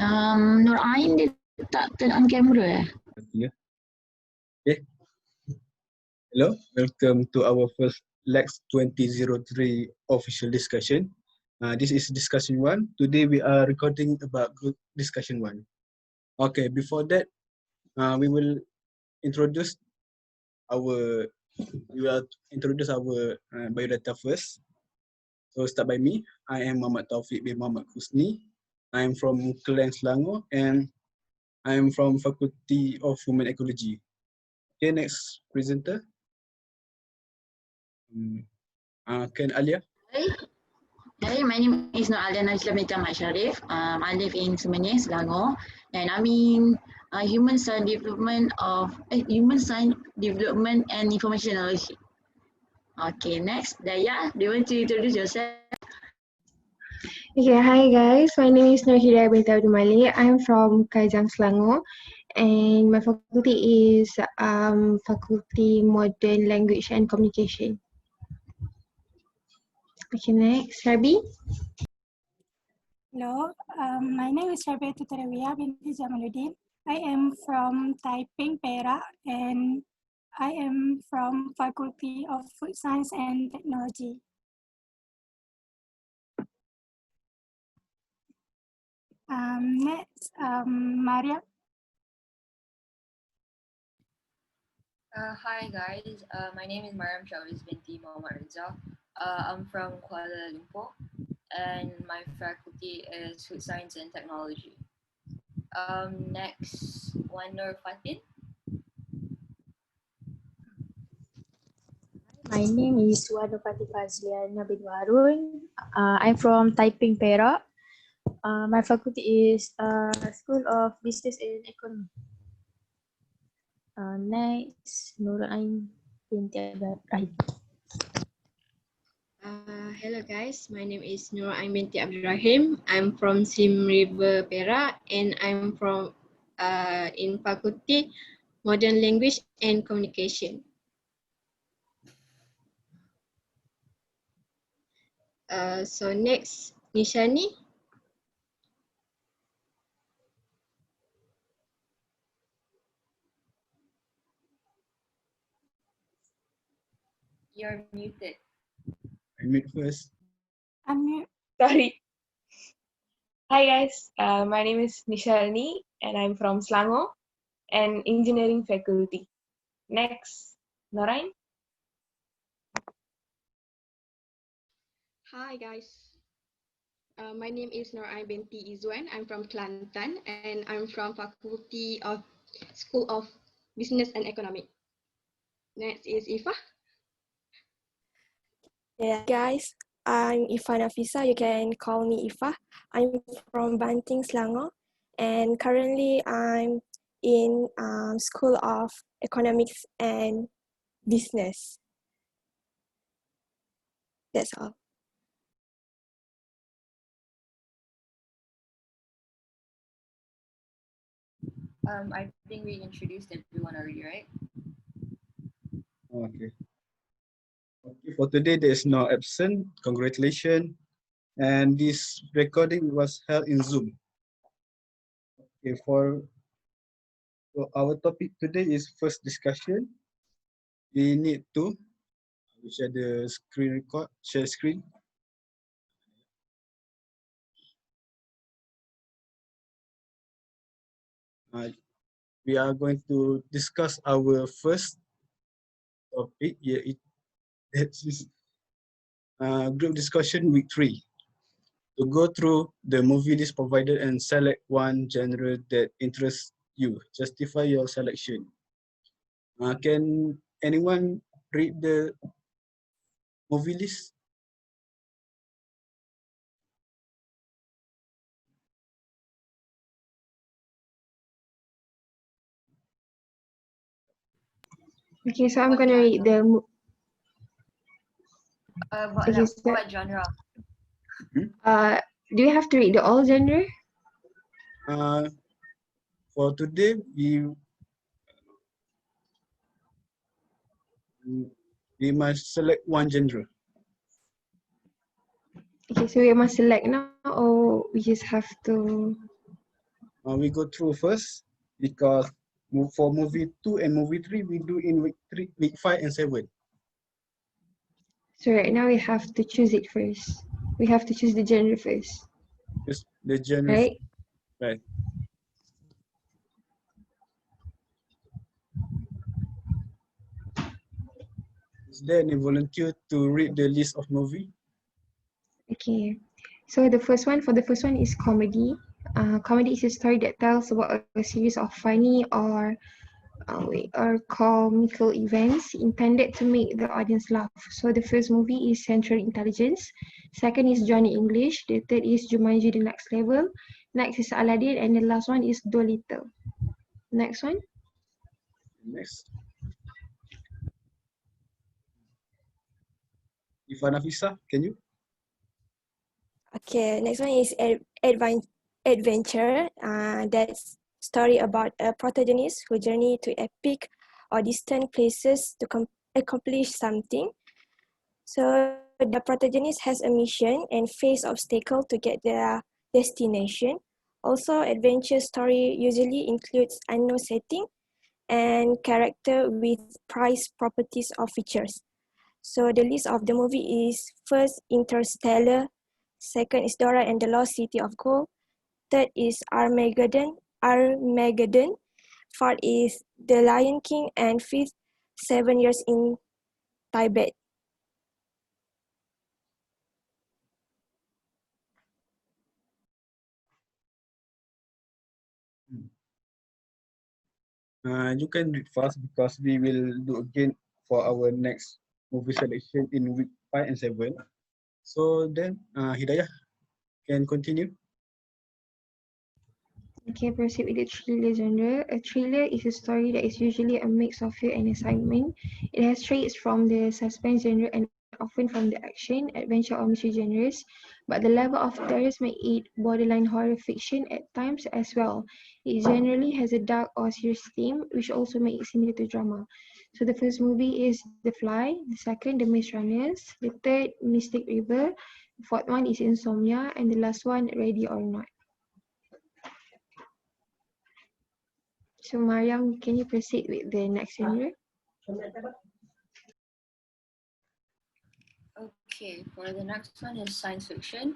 Nur Ain dia tak turn on camera Yeah. Okay. Hello, welcome to our first LAX2003 official discussion. This is discussion 1. Today we are recording about group discussion 1. Okay, before that, we will introduce our biodata first. So start by me. I am Muhammad Taufik bin Muhammad Husni. I am from Kelang Selangor and I am from Faculty of Human Ecology. Okay, next presenter. Can Alia? Hi, my name is Nur Alia Najla binti Ahmad Sharif. I live in Semenyih, Selangor, and I'm in human science development and information technology. Okay, next, Daya, do you want to introduce yourself? Okay, hi guys. My name is Nur Hidayah binti Abdul Malik. I'm from Kajang, Selangor, and my faculty is Faculty Modern Language and Communication. Okay, next, Rabi. Hello, my name is Rabia Tutarawiya binti Jamaluddin. I am from Taiping, Perak, and I am from Faculty of Food Science and Technology. Next, Maria. Hi guys, my name is Mariam Shawriz binti Muhammad Rizal. I'm from Kuala Lumpur and my faculty is Food Science and Technology. Next, Nur Fatin. My name is Wanu Fatih Fazliana bin Warun. I'm from Taiping, Perak. My faculty is School of Business and Economy. Next, Nurain binti Abdurrahim. Hello guys, my name is Nurain binti Abdurrahim. I'm from Sim River, Perak, and I'm from in Faculty Modern Language and Communication. So next, Nishani. You're muted. Unmute first. Unmute. Sorry. Hi guys, my name is Nishalini and I'm from Selangor and engineering faculty. Next, Narain. Hi guys, my name is Nurain binti Izwan. I'm from Kelantan and I'm from Faculty of School of Business and Economic. Next is Ifah. Yeah, guys, I'm Ifah Nafisa. You can call me Ifah. I'm from Banting, Selangor, and currently I'm in School of Economics and Business. That's all. I think we introduced everyone already, right? Okay. Okay, for today there is no absent. Congratulations. And this recording was held in Zoom. Okay, for our topic today is first discussion. We need to share the screen record, share screen. We are going to discuss our first topic. Yeah, that is group discussion week 3. To go through the movie list provided and select one genre that interests you. Justify your selection. Can anyone read the movie list? Okay, so I'm gonna read the. What genre? Do you have to read the all genre? For today, we must select one genre. Okay, so we must select now, or we just have to. we go through first because for movie 2 and movie 3, we do in week 5 and 7. So right now we have to choose it first. We have to choose the genre first, Just the genre, right? right? Is there any volunteer to read the list of movie? Okay. So the first one, is comedy. Comedy is a story that tells about a series of funny or comical events intended to make the audience laugh. So the first movie is Central Intelligence. Second is Johnny English. The third is Jumanji: The Next Level. Next is Aladdin, and the last one is Dolittle. Next one. Next. Ifa Nafisa, can you? Okay, next one is adventure. That's story about a protagonist who journey to epic or distant places to accomplish something. So the protagonist has a mission and face obstacle to get their destination. Also, adventure story usually includes unknown setting and character with prized properties or features. So the list of the movie is first Interstellar, second is Dora and the Lost City of Gold, third is Armageddon, fourth is The Lion King, and fifth, 7 Years in Tibet. You can read fast because we will do again for our next movie selection in week 5 and 7. So then, Hidayah can continue. Okay, proceed with the thriller genre. A thriller is a story that is usually a mix of fear and excitement. It has traits from the suspense genre and often from the action, adventure, or mystery genres, but the level of terror makes it borderline horror fiction at times as well. It generally has a dark or serious theme, which also makes it similar to drama. So the first movie is The Fly, the second, The Maze Runners, the third, Mystic River, the fourth one is Insomnia, and the last one, Ready or Not. So Mariam, can you proceed with the next genre? Okay, for the next one is science fiction.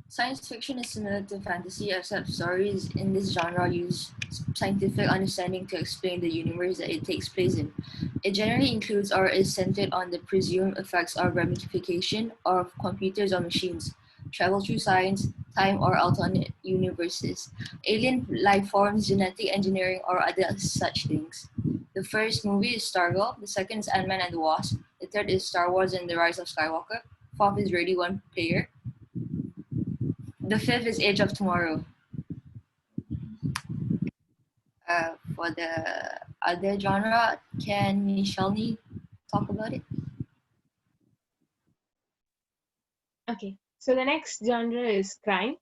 Science fiction is similar to fantasy, except stories in this genre use scientific understanding to explain the universe that it takes place in. It generally includes or is centered on the presumed effects or ramification of computers or machines, travel through science, time, or alternate universes, alien life forms, genetic engineering, or other such things. The first movie is Stargirl, the second is Ant-Man and the Wasp, the third is Star Wars and the Rise of Skywalker, fourth is Ready One Player, the fifth is Age of Tomorrow. For the other genre, can Shelny talk about it? Okay, so the next genre is crime.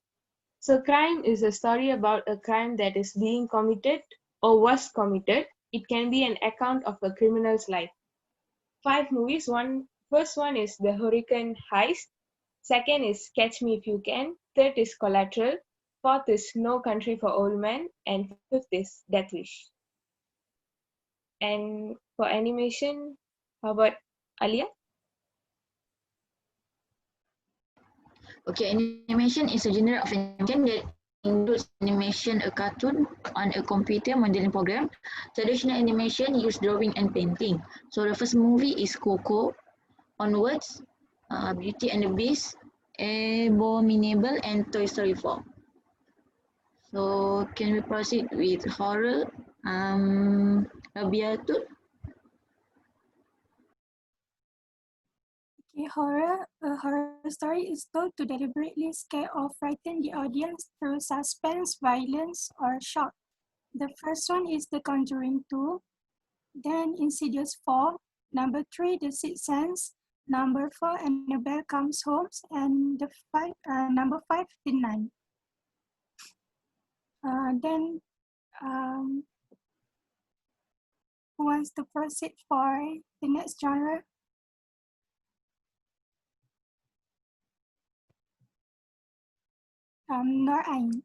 So crime is a story about a crime that is being committed or was committed. It can be an account of a criminal's life. 5 movies. First one is The Hurricane Heist. Second is Catch Me If You Can. Third is Collateral. Fourth is No Country for Old Men. And fifth is Death Wish. And for animation, how about Alia? Okay, animation is a genre of animation that includes animation, a cartoon on a computer modeling program. Traditional animation use drawing and painting. So the first movie is Coco, Onwards, Beauty and the Beast, Abominable, and Toy Story 4. So can we proceed with horror? Rabiatul? Okay, a horror story is told to deliberately scare or frighten the audience through suspense, violence, or shock. The first one is The Conjuring 2, then Insidious 4, number 3, The Sixth Sense, number 4, Annabelle Comes Home, and number 5, The Nun. Then who wants to proceed for the next genre? Norain.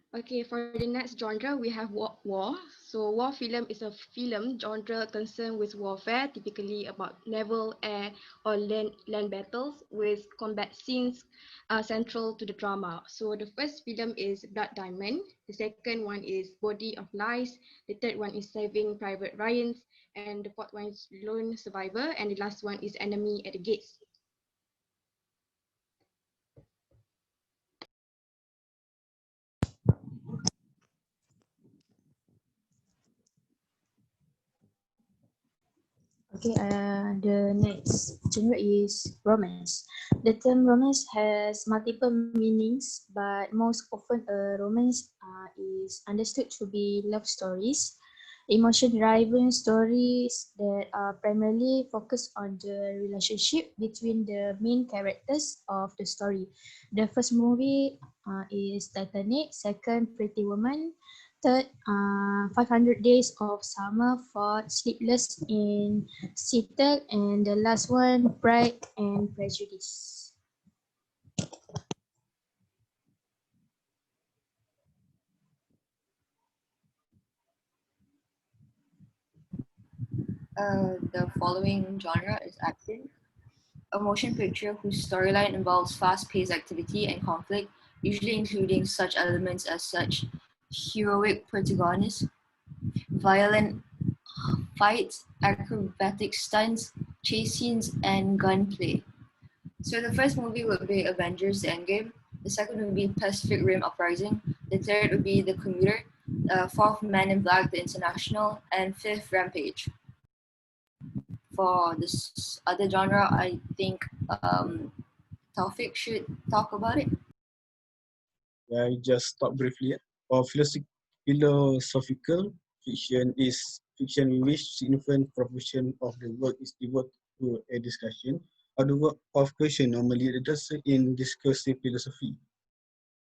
Okay, for the next genre, we have war. So war film is a film genre concerned with warfare, typically about naval, air, or land battles, with combat scenes central to the drama. So the first film is Blood Diamond. The second one is Body of Lies. The third one is Saving Private Ryan. And the fourth one is Lone Survivor. And the last one is Enemy at the Gates. Okay, the next genre is romance. The term romance has multiple meanings, but most often a romance is understood to be love stories, emotion-driven stories that are primarily focused on the relationship between the main characters of the story. The first movie is Titanic, second Pretty Woman, third 500 Days of Summer, fourth Sleepless in Seattle, and the last one Pride and Prejudice. The following genre is action, a motion picture whose storyline involves fast-paced activity and conflict, usually including such elements as such heroic protagonists, violent fights, acrobatic stunts, chase scenes, and gunplay. So the first movie would be Avengers Endgame, the second would be Pacific Rim Uprising, the third would be The Commuter, fourth Men in Black, The International, and fifth Rampage. For this other genre, I think Taufik should talk about it. I just talk briefly. For philosophical fiction is fiction in which significant proportion of the work is devoted to a discussion of the work of question normally addressed in discursive philosophy.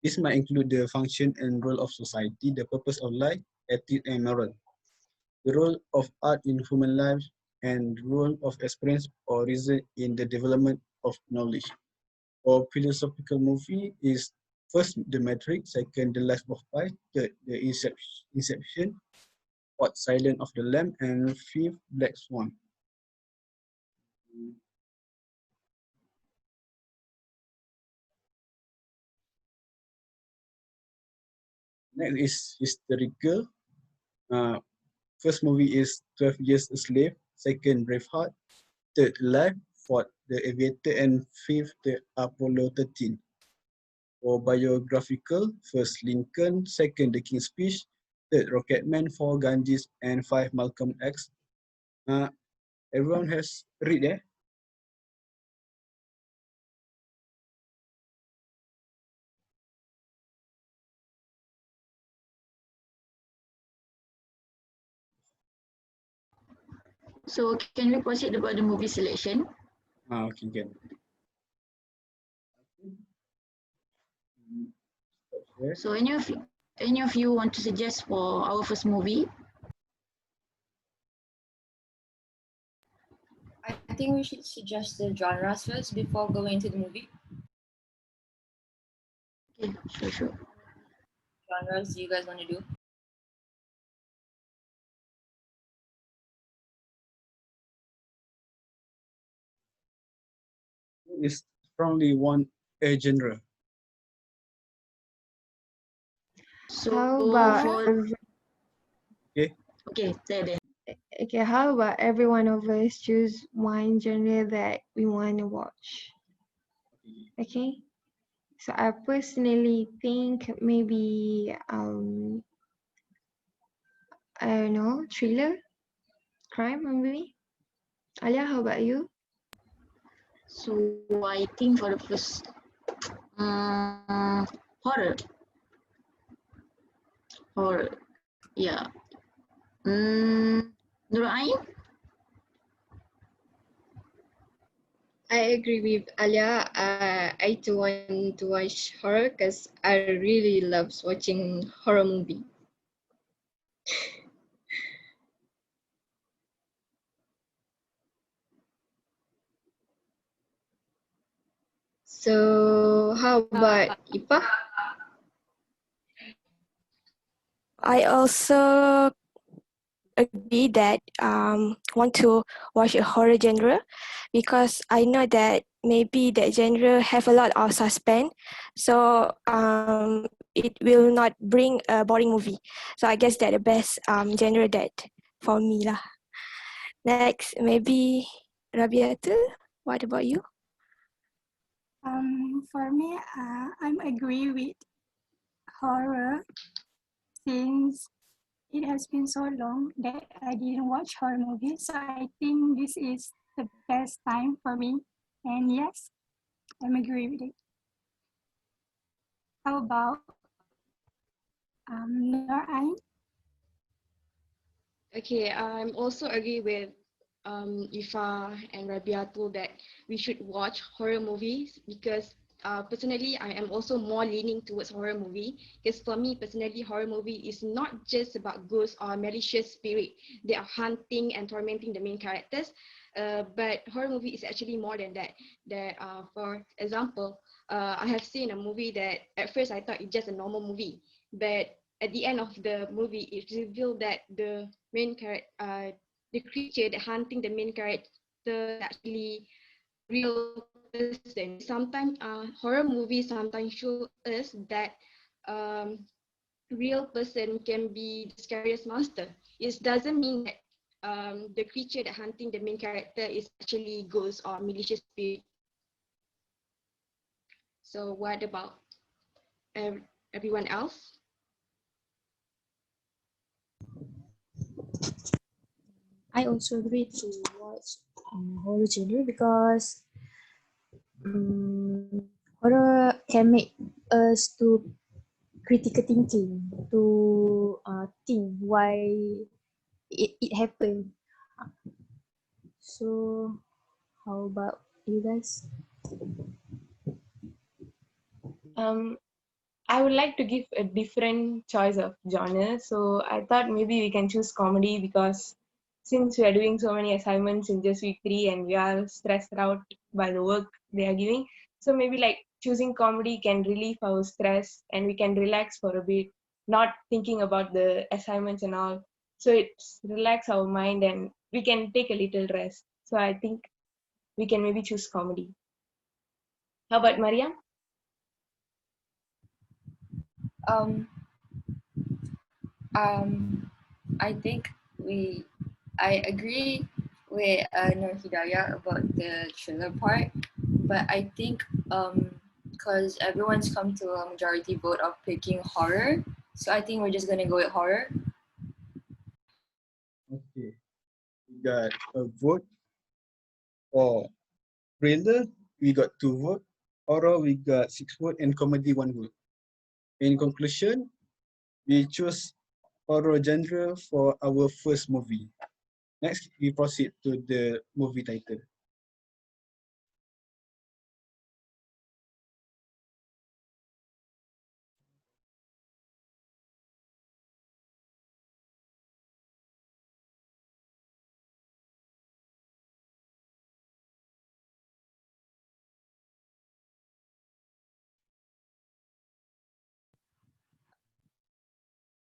This might include the function and role of society, the purpose of life, ethics and moral, the role of art in human life, and the role of experience or reason in the development of knowledge. For philosophical movie is first The Matrix, second The Life of Pi, third The Inception, fourth Silence of the Lamb, and fifth Black Swan. Next is historical. Uh, First movie is 12 Years a Slave, second Braveheart, third Life, fourth The Aviator, and fifth The Apollo 13. For biographical, first Lincoln, second The King's Speech, third Rocketman, fourth Ganges, and five Malcolm X. Uh, Everyone has read eh? So can we proceed about the movie selection? Okay, can. So any of you want to suggest for our first movie? I think we should suggest the genres first before going into the movie. Okay, sure. Genres do you guys want to do? It's strongly one a genre. So How about for Okay. okay, there. okay, how about every one of us choose one genre that we want to watch? Okay. So I personally think maybe I don't know, thriller, crime maybe. Alia, how about you? So I think for the first horror. Horror. Yeah. Nur Ain? I agree with Alia. I too want to watch horror because I really love watching horror movie. So how about Ipa? I also agree that want to watch a horror genre because I know that maybe that genre have a lot of suspense, so it will not bring a boring movie. So I guess that the best genre that for me lah. Next, maybe Rabiatul. What about you? For me, I'm agree with horror since it has been so long that I didn't watch horror movies. So I think this is the best time for me. And yes, I'm agree with it. How about Norain? Okay, I'm also agree with Ifa and Rabiatul that we should watch horror movies because personally I am also more leaning towards horror movie because for me personally horror movie is not just about ghosts or malicious spirit. They are hunting and tormenting the main characters. But horror movie is actually more than that. That for example, I have seen a movie that at first I thought it's just a normal movie, but at the end of the movie, it revealed that the main character, the creature that hunting the main character is actually a real person. Sometimes horror movies sometimes show us that real person can be the scariest monster. It doesn't mean that the creature that hunting the main character is actually ghost or malicious spirit. So what about everyone else? I also agree to watch horror genre because horror can make us to critical thinking to think why it happened. So how about you guys? Um, I would like to give a different choice of genre. So I thought maybe we can choose comedy because since we are doing so many assignments in just week 3 and we are stressed out by the work they are giving, so maybe like choosing comedy can relieve our stress and we can relax for a bit, not thinking about the assignments and all. So it's relax our mind and we can take a little rest. So I think we can maybe choose comedy. How about Mariam? Um, I think I agree with Nur Hidayah about the thriller part, but I think because everyone's come to a majority vote of picking horror, so I think we're just gonna go with horror. Okay, we got a vote for thriller. We got 2 votes. Horror, we got 6 votes, and comedy 1 vote. In conclusion, we choose horror genre for our first movie. Next, we proceed to the movie title.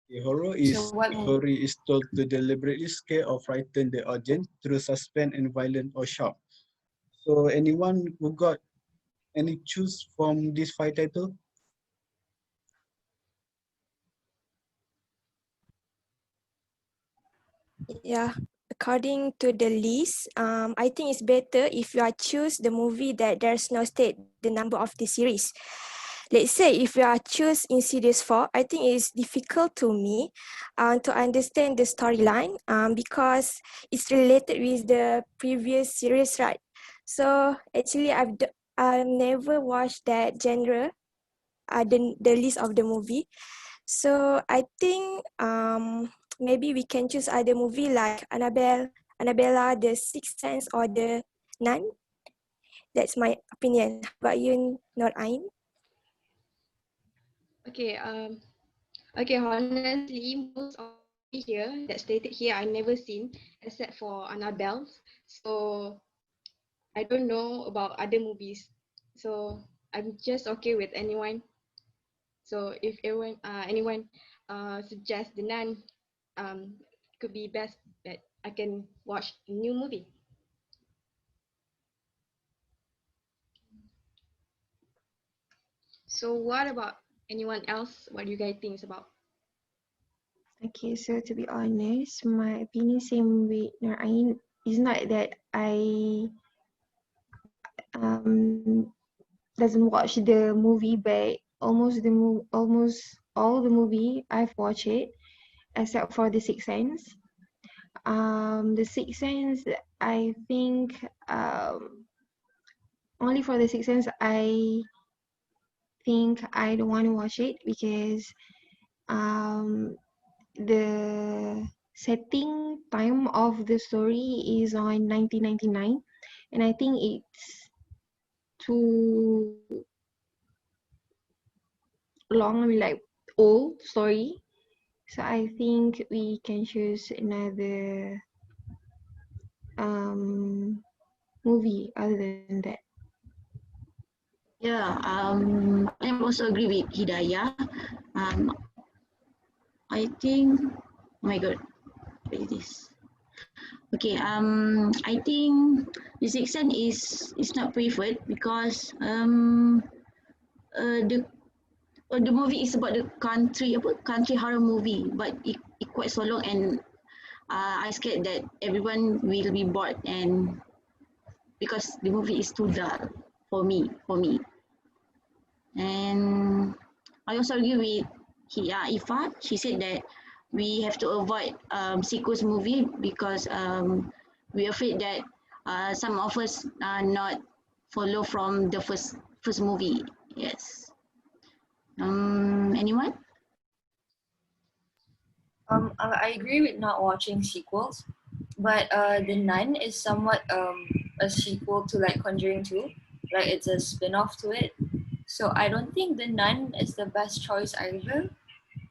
The horror So is what the movie? story is told to deliberately scare or frighten the audience through suspense and violence or shock. So anyone who got any choose from this 5 title? Yeah, according to the list, I think it's better if you are choose the movie that there's no state the number of the series. Let's say if you are choose in series 4, I think it's difficult to me to understand the storyline because it's related with the previous series, right? So actually, I've never watched that genre, the list of the movie. So I think maybe we can choose other movie like Annabella, The Sixth Sense, or The Nun. That's my opinion. How about you, Nur Ain? Okay, okay, honestly, most of the movie here that stated here I never seen except for Annabelle. So I don't know about other movies. So I'm just okay with anyone. So if anyone suggest The Nun could be best that I can watch a new movie. So what about anyone else? What do you guys think about? Okay, so to be honest, my opinion same with Narain. It's not that I doesn't watch the movie, but almost all the movie I've watched it, except for The Sixth Sense. The Sixth Sense, I think only for The Sixth Sense I think I don't want to watch it because the setting time of the story is on 1999, and I think it's too long, I mean like old story. So I think we can choose another movie other than that. Yeah, I also agree with Hidayah. I think, oh my God, what is this? Okay, I think the Sixth Sense is not preferred because the movie is about the country horror movie, but it quite so long, and I scared that everyone will be bored, and because the movie is too dull for me. And I also agree with Ifa. She said that we have to avoid sequels movie because we're afraid that some of us not follow from the first movie. Yes. Anyone? I agree with not watching sequels, but The Nun is somewhat a sequel to like Conjuring 2. Like it's a spin-off to it. So I don't think The Nun is the best choice either.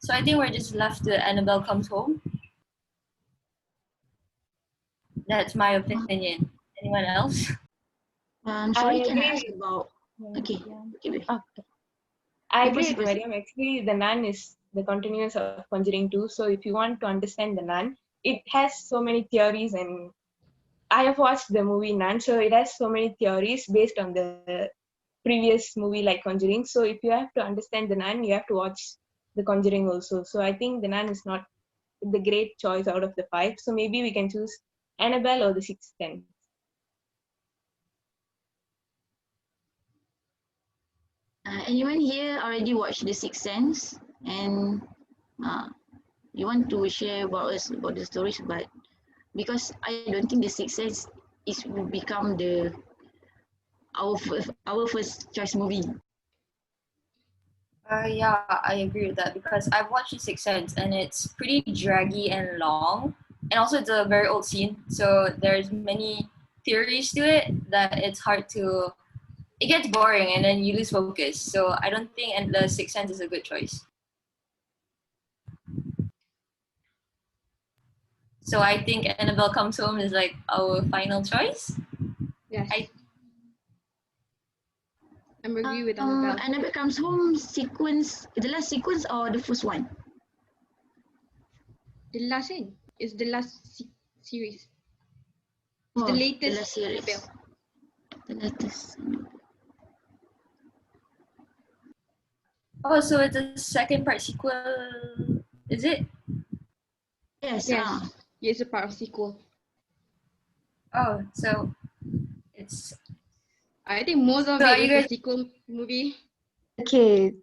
So I think we're just left to Annabelle Comes Home. That's my opinion. Anyone else? Sorry, I can I agree ask with about? Okay. Okay. Okay. I agree Proceed, with proceed. Mariam. Actually, The Nun is the continuance of Conjuring 2. So if you want to understand The Nun, it has so many theories, and I have watched the movie Nun, so it has so many theories based on the previous movie like Conjuring. So if you have to understand The Nun, you have to watch The Conjuring also. So I think The Nun is not the great choice out of the five. So maybe we can choose Annabelle or The Sixth Sense. Anyone here already watched The Sixth Sense, and you want to share about us about the stories, but because I don't think The Sixth Sense is will become the our first choice movie. Yeah, I agree with that because I've watched The Sixth Sense and it's pretty draggy and long, and also it's a very old scene, so there's many theories to it that it's hard to. It gets boring and then you lose focus. So I don't think and The Sixth Sense is a good choice. So I think Annabelle Comes Home is like our final choice. Yes, I I'm agree with Annabelle. Annabelle Comes Home sequence, the last sequence or the first one? The last one is the last series. It's the Oh, latest the last series. Annabelle. The latest. Oh, so it's a second part sequel, is it? Yes. Yes, it's a part of sequel. Oh, so it's. I think most of So are it you is a guys? sequel movie. Okay,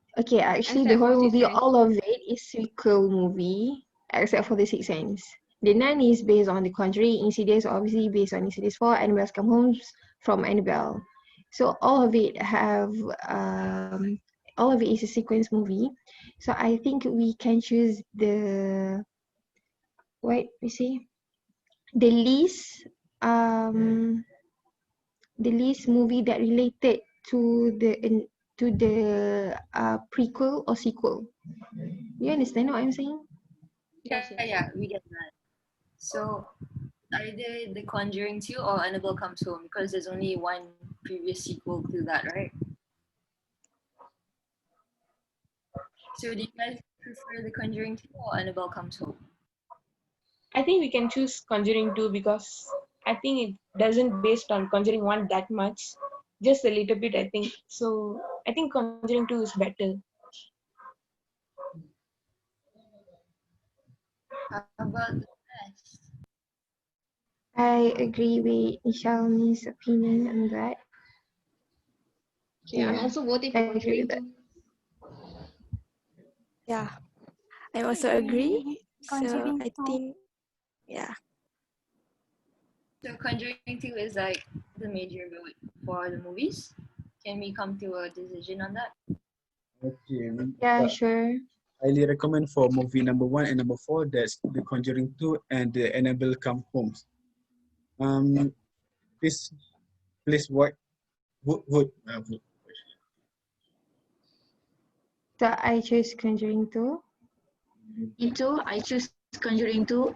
actually the Except for horror Sixth movie, Sense. all of it is sequel movie, except for The Sixth Sense. The Nun is based on The Conjuring, Insidious obviously based on Insidious 4, Annabelle's Come Home from Annabelle. So all of it is a sequence movie. So I think we can choose the the least movie that related to the prequel or sequel. You understand what I'm saying? Yes, yes. Yeah, we get that. So either The Conjuring 2 or Annabelle Comes Home because there's only one previous sequel to that, right? So do you guys Prefer The Conjuring 2 or Annabelle Comes Home? I think we can choose Conjuring 2 because I think it doesn't based on Conjuring 1 that much. Just a little bit, I think. So I think Conjuring 2 is better. How about the rest? I agree with Nishalini's opinion on that. Okay, I'm Yeah, also voting I for agree Conjuring with that. 2. Yeah, I also agree. So Conjuring I 2. think, yeah. So Conjuring 2 is like the major vote for the movies. Can we come to a decision on that? Okay. Yeah, sure. Highly recommend for movie number 1 and number 4. That's The Conjuring 2 and the Annabelle Come Home. Please vote. Vote. So I choose Conjuring 2. Me too. I choose Conjuring 2.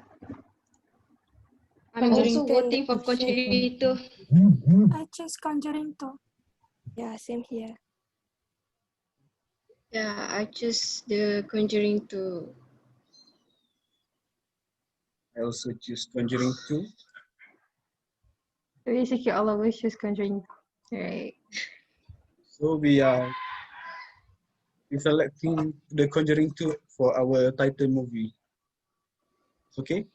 I'm Conjuring also voting for Conjuring 2. I choose Conjuring 2. Yeah, same here. Yeah, I choose the Conjuring 2. I also choose Conjuring 2. Basically, all of us choose Conjuring 2, right? So we are selecting The Conjuring 2 for our title movie. Okay?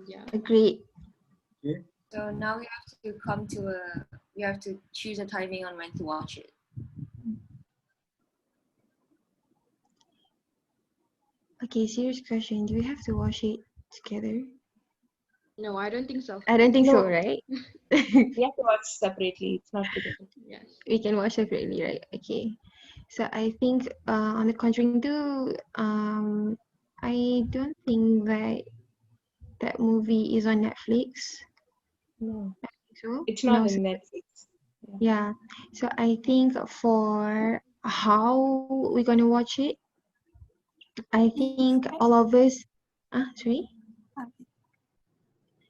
Yeah. Agreed. Okay. So now we have to come to we have to choose a timing on when to watch it. Okay, serious question. Do we have to watch it together? No, I don't think so. I don't think so, No. right? We have to watch separately. It's not together. Yes. We can watch separately, right? Okay. So I think on The Conjuring 2, I don't think that that movie is on Netflix. No, So it's not no, in Netflix. yeah. So I think for how we're gonna watch it, I think all of us. Sorry.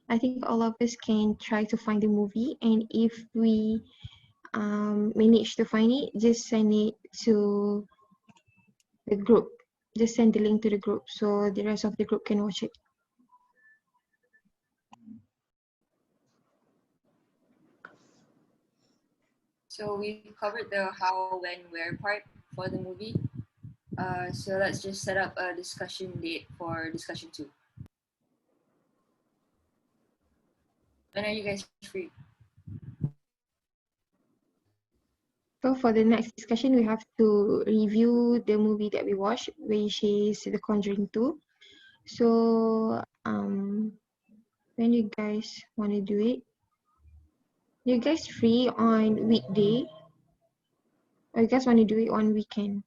I think all of us can try to find the movie, and if we manage to find it, just send it to the group. Just send the link to the group so the rest of the group can watch it. So we've covered the how, when, where part for the movie. So let's just set up a discussion date for discussion 2. When are you guys free? So for the next discussion, we have to review the movie that we watched, which is The Conjuring 2. So when you guys want to do it? You guys free on weekday? Or you guys want to do it on weekend?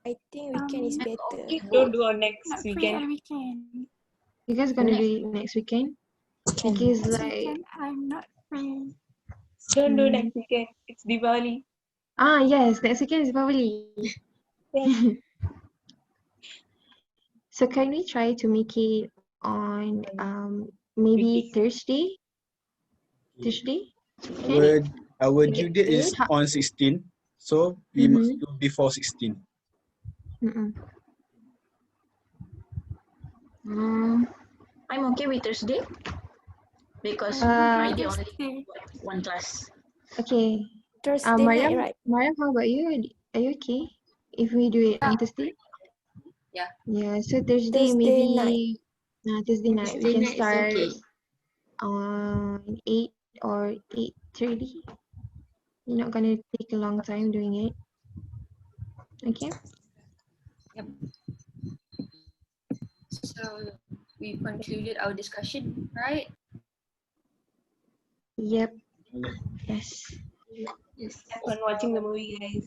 I think weekend is better. Don't do on next Not free weekend. on weekend. You guys gonna do it next weekend? Because Next like weekend, I'm not free. Don't do next weekend. It's Diwali. yes, next weekend is probably. Yes. So can we try to make it on maybe Thursday? Thursday? Can Our due date is Ha- on 16, so we must do before 16. I'm okay with Thursday because Friday only one class. Okay. Thursday night, Mariam, right? Mariam, how about you? Are you okay if we do it on Thursday? Yeah. Yeah. So Thursday Thursday maybe. night. Thursday night we Thursday can night is start okay. on 8 or 8:30. You're not gonna take a long time doing it. Okay. Yep. So we concluded our discussion, right? Yep. Yes. Yes. Have fun watching the movie, guys.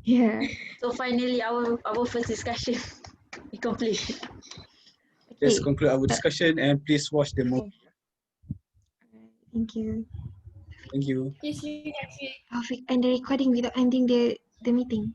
Yeah. So finally, our first discussion we complete. Let's Okay. conclude our discussion and please watch the movie. Thank you. Thank you. See you next week. Taufik, end the recording without ending the meeting.